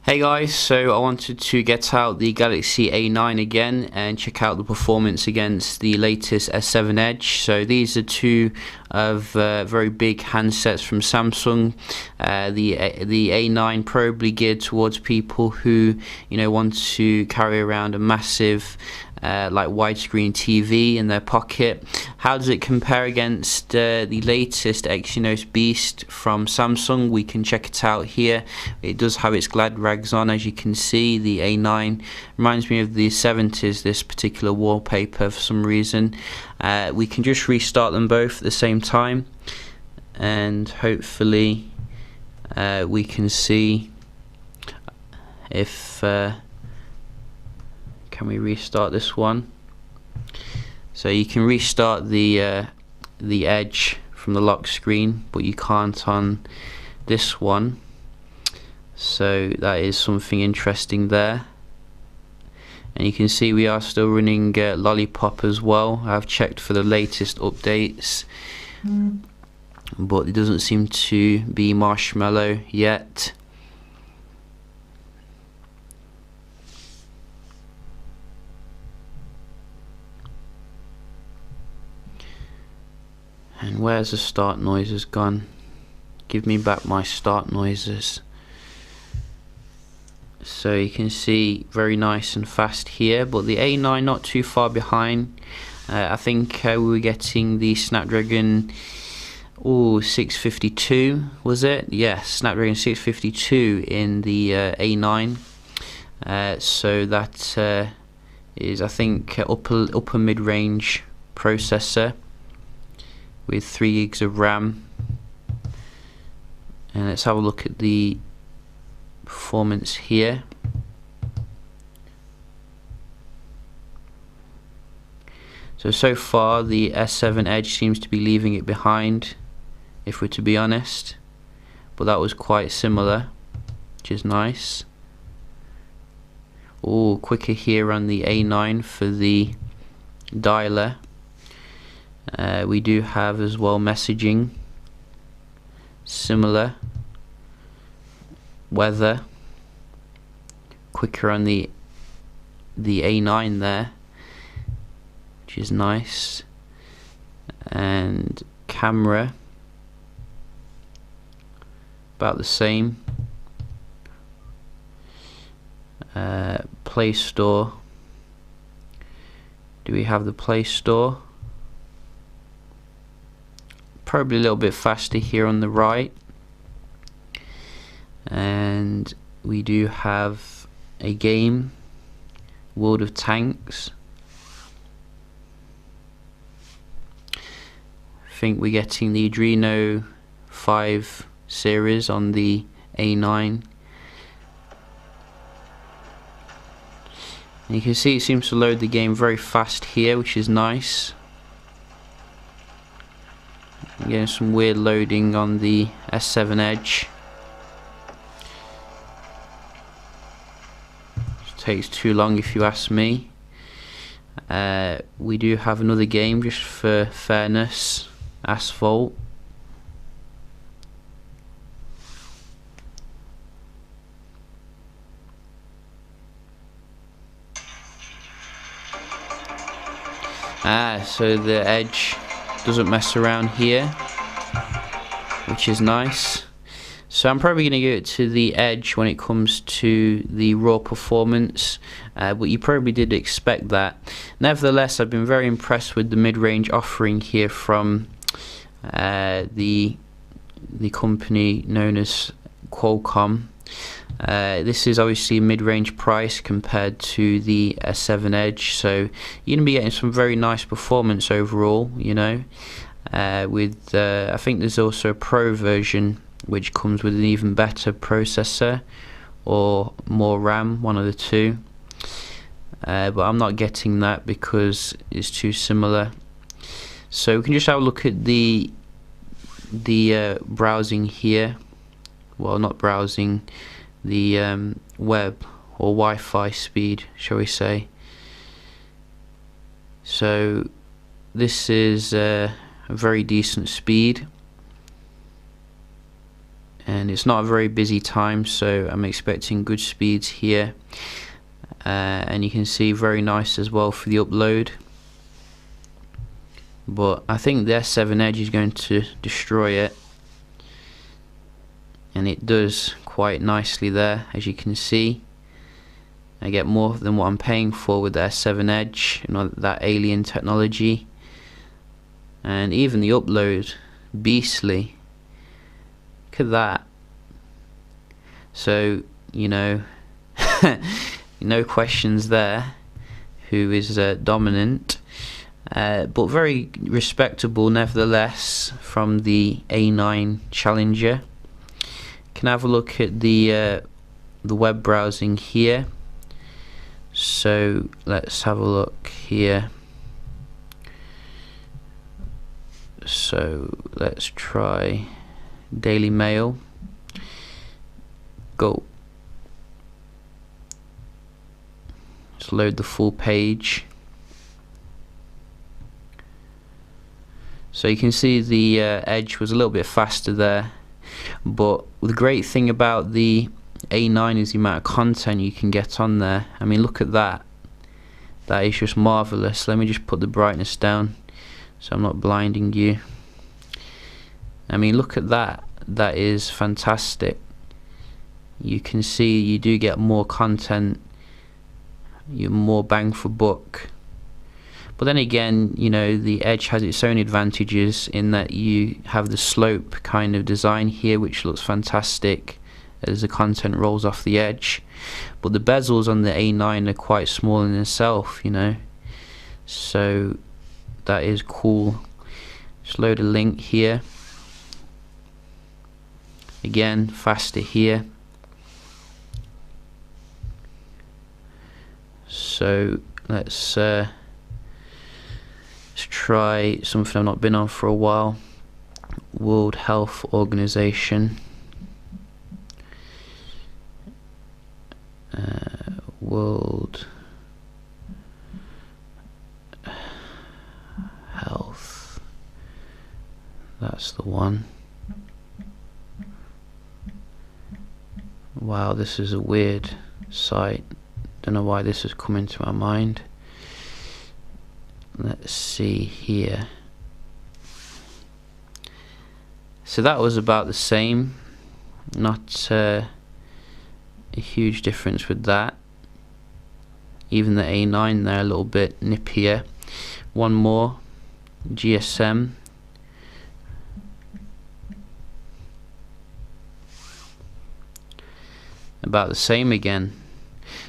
Hey guys, so I wanted to get out the Galaxy A9 again and check out the performance against the latest S7 Edge. So these are two of very big handsets from Samsung. The A9 probably geared towards people who want to carry around a massive like widescreen TV in their pocket. How does it compare against the latest Exynos Beast from Samsung? We can check it out here. It does have its glad rags on, as you can see. The A9 reminds me of the 70s, this particular wallpaper, for some reason. We can just restart them both at the same time, and hopefully we can see if can we restart this one. So you can restart the Edge from the lock screen, but you can't on this one. So that is something interesting there. And you can see we are still running Lollipop as well. I've checked for the latest updates, but it doesn't seem to be Marshmallow yet. And where's the start noises gone? Give me back my start noises. So you can see very nice and fast here, but the A9 not too far behind. I think we were getting the Snapdragon 652, was it? Yes, Snapdragon 652 in the A9. So that is, I think, upper mid-range processor with 3 gigs of RAM. And let's have a look at the performance here. So far the S7 Edge seems to be leaving it behind, if we're to be honest, but that was quite similar, which is nice. Quicker here on the A9 for the dialer. We do have as well messaging, similar. Weather, quicker on the A9 there, which is nice. And camera, about the same. Play Store, do we have the Play Store? Probably a little bit faster here on the right. And we do have a game, World of Tanks. I think we're getting the Adreno 5 series on the A9. And you can see it seems to load the game very fast here, which is nice. I'm getting some weird loading on the S7 Edge. Takes too long if you ask me. We do have another game just for fairness, Asphalt. So the Edge doesn't mess around here, which is nice. So I'm probably going to give it to the Edge when it comes to the raw performance, but you probably did expect that. Nevertheless, I've been very impressed with the mid-range offering here from the company known as Qualcomm. This is obviously a mid-range price compared to the S7 Edge, so you're going to be getting some very nice performance overall, with I think there's also a Pro version which comes with an even better processor or more RAM, one of the two. But I'm not getting that because it's too similar. So we can just have a look at the browsing here. Well, not browsing, the web or Wi-Fi speed, shall we say. So this is a very decent speed. and it's not a very busy time, so I'm expecting good speeds here. And you can see very nice as well for the upload, but I think the S7 Edge is going to destroy it, and it does quite nicely there. As you can see, I get more than what I'm paying for with the S7 Edge, you know, that alien technology. And even the upload, beastly. Look at that. So, you know, no questions there who is dominant, but very respectable nevertheless from the A9 Challenger. Can have a look at the web browsing here. So let's have a look here. So let's try Daily Mail. Go. Let's load the full page. So you can see the Edge was a little bit faster there, but the great thing about the A9 is the amount of content you can get on there. I mean, look at that. That is just marvelous. Let me just put the brightness down so I'm not blinding you. I mean, look at that. That is fantastic. You can see you do get more content, you're more bang for buck. But then again, you know, the Edge has its own advantages in that you have the slope kind of design here, which looks fantastic as the content rolls off the edge. But the bezels on the A9 are quite small in itself, you know, so that is cool. Just load a link here. Again, faster here. So let's try something I've not been on for a while. World Health Organization. World Health. That's the one. Wow, this is a weird site. Don't know why this has come into my mind. Let's see here. So that was about the same. Not a huge difference with that. Even the A9 there a little bit nippier. One more, GSM. About the same again.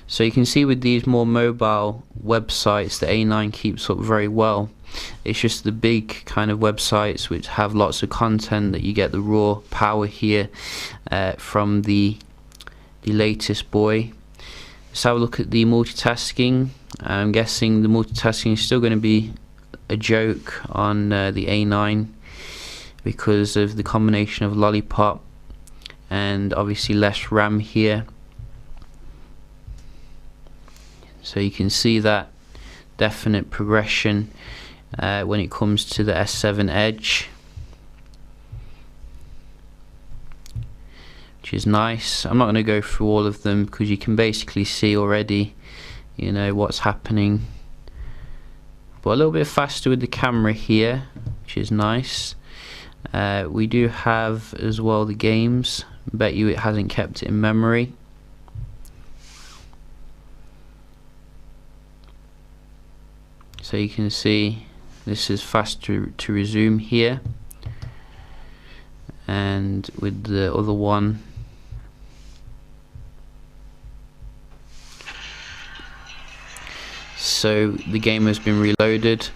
So you can see with these more mobile websites, the A9 keeps up very well. It's just the big kind of websites which have lots of content that you get the raw power here from the latest boy. Let's have a look at the multitasking. I'm guessing the multitasking is still going to be a joke on the A9 because of the combination of Lollipop and obviously less RAM here. So you can see that definite progression when it comes to the S7 Edge, which is nice. I'm not going to go through all of them because you can basically see already, you know, what's happening. But a little bit faster with the camera here, which is nice. We do have as well the games. Bet you it hasn't kept it in memory. So you can see this is fast to resume here, and with the other one so the game has been reloaded.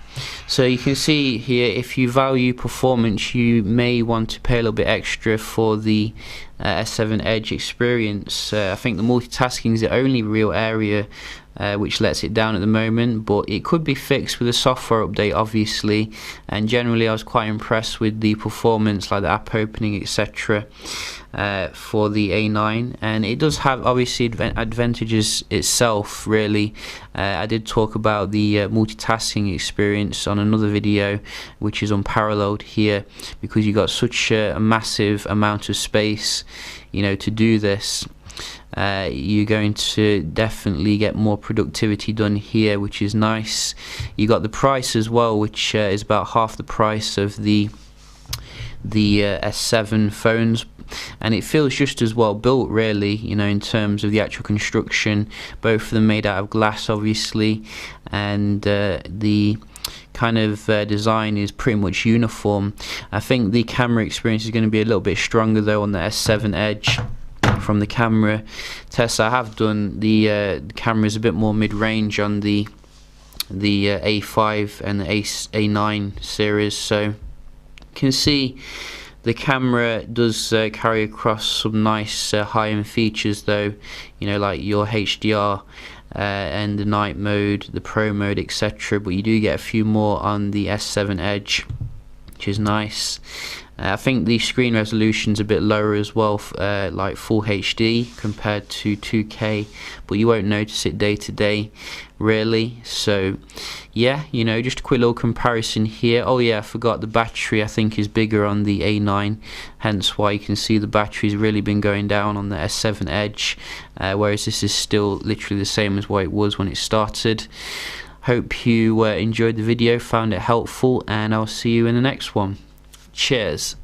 So you can see here, if you value performance, you may want to pay a little bit extra for the S7 Edge experience. I think the multitasking is the only real area which lets it down at the moment, but it could be fixed with a software update obviously, and generally I was quite impressed with the performance, like the app opening, etc. For the A9, and it does have obviously advantages itself really. I did talk about the multitasking experience on another video, which is unparalleled here because you got such a massive amount of space to do this. You're going to definitely get more productivity done here, which is nice. You got the price as well, which is about half the price of the S7 phones, and it feels just as well built, really, in terms of the actual construction. Both of them made out of glass, obviously, and the kind of design is pretty much uniform. I think the camera experience is going to be a little bit stronger though on the S7 Edge. From the camera tests I have done, the camera is a bit more mid-range on the A5 and the A9 series, so you can see the camera does carry across some nice high-end features though, like your HDR and the night mode, the pro mode, etc. But you do get a few more on the S7 Edge, which is nice. I think the screen resolution's a bit lower as well, like full HD compared to 2K, but you won't notice it day to day, really. So yeah, just a quick little comparison here. Oh yeah, I forgot the battery I think is bigger on the A9, hence why you can see the battery's really been going down on the S7 Edge, whereas this is still literally the same as what it was when it started. Hope you enjoyed the video, found it helpful, and I'll see you in the next one. Cheers.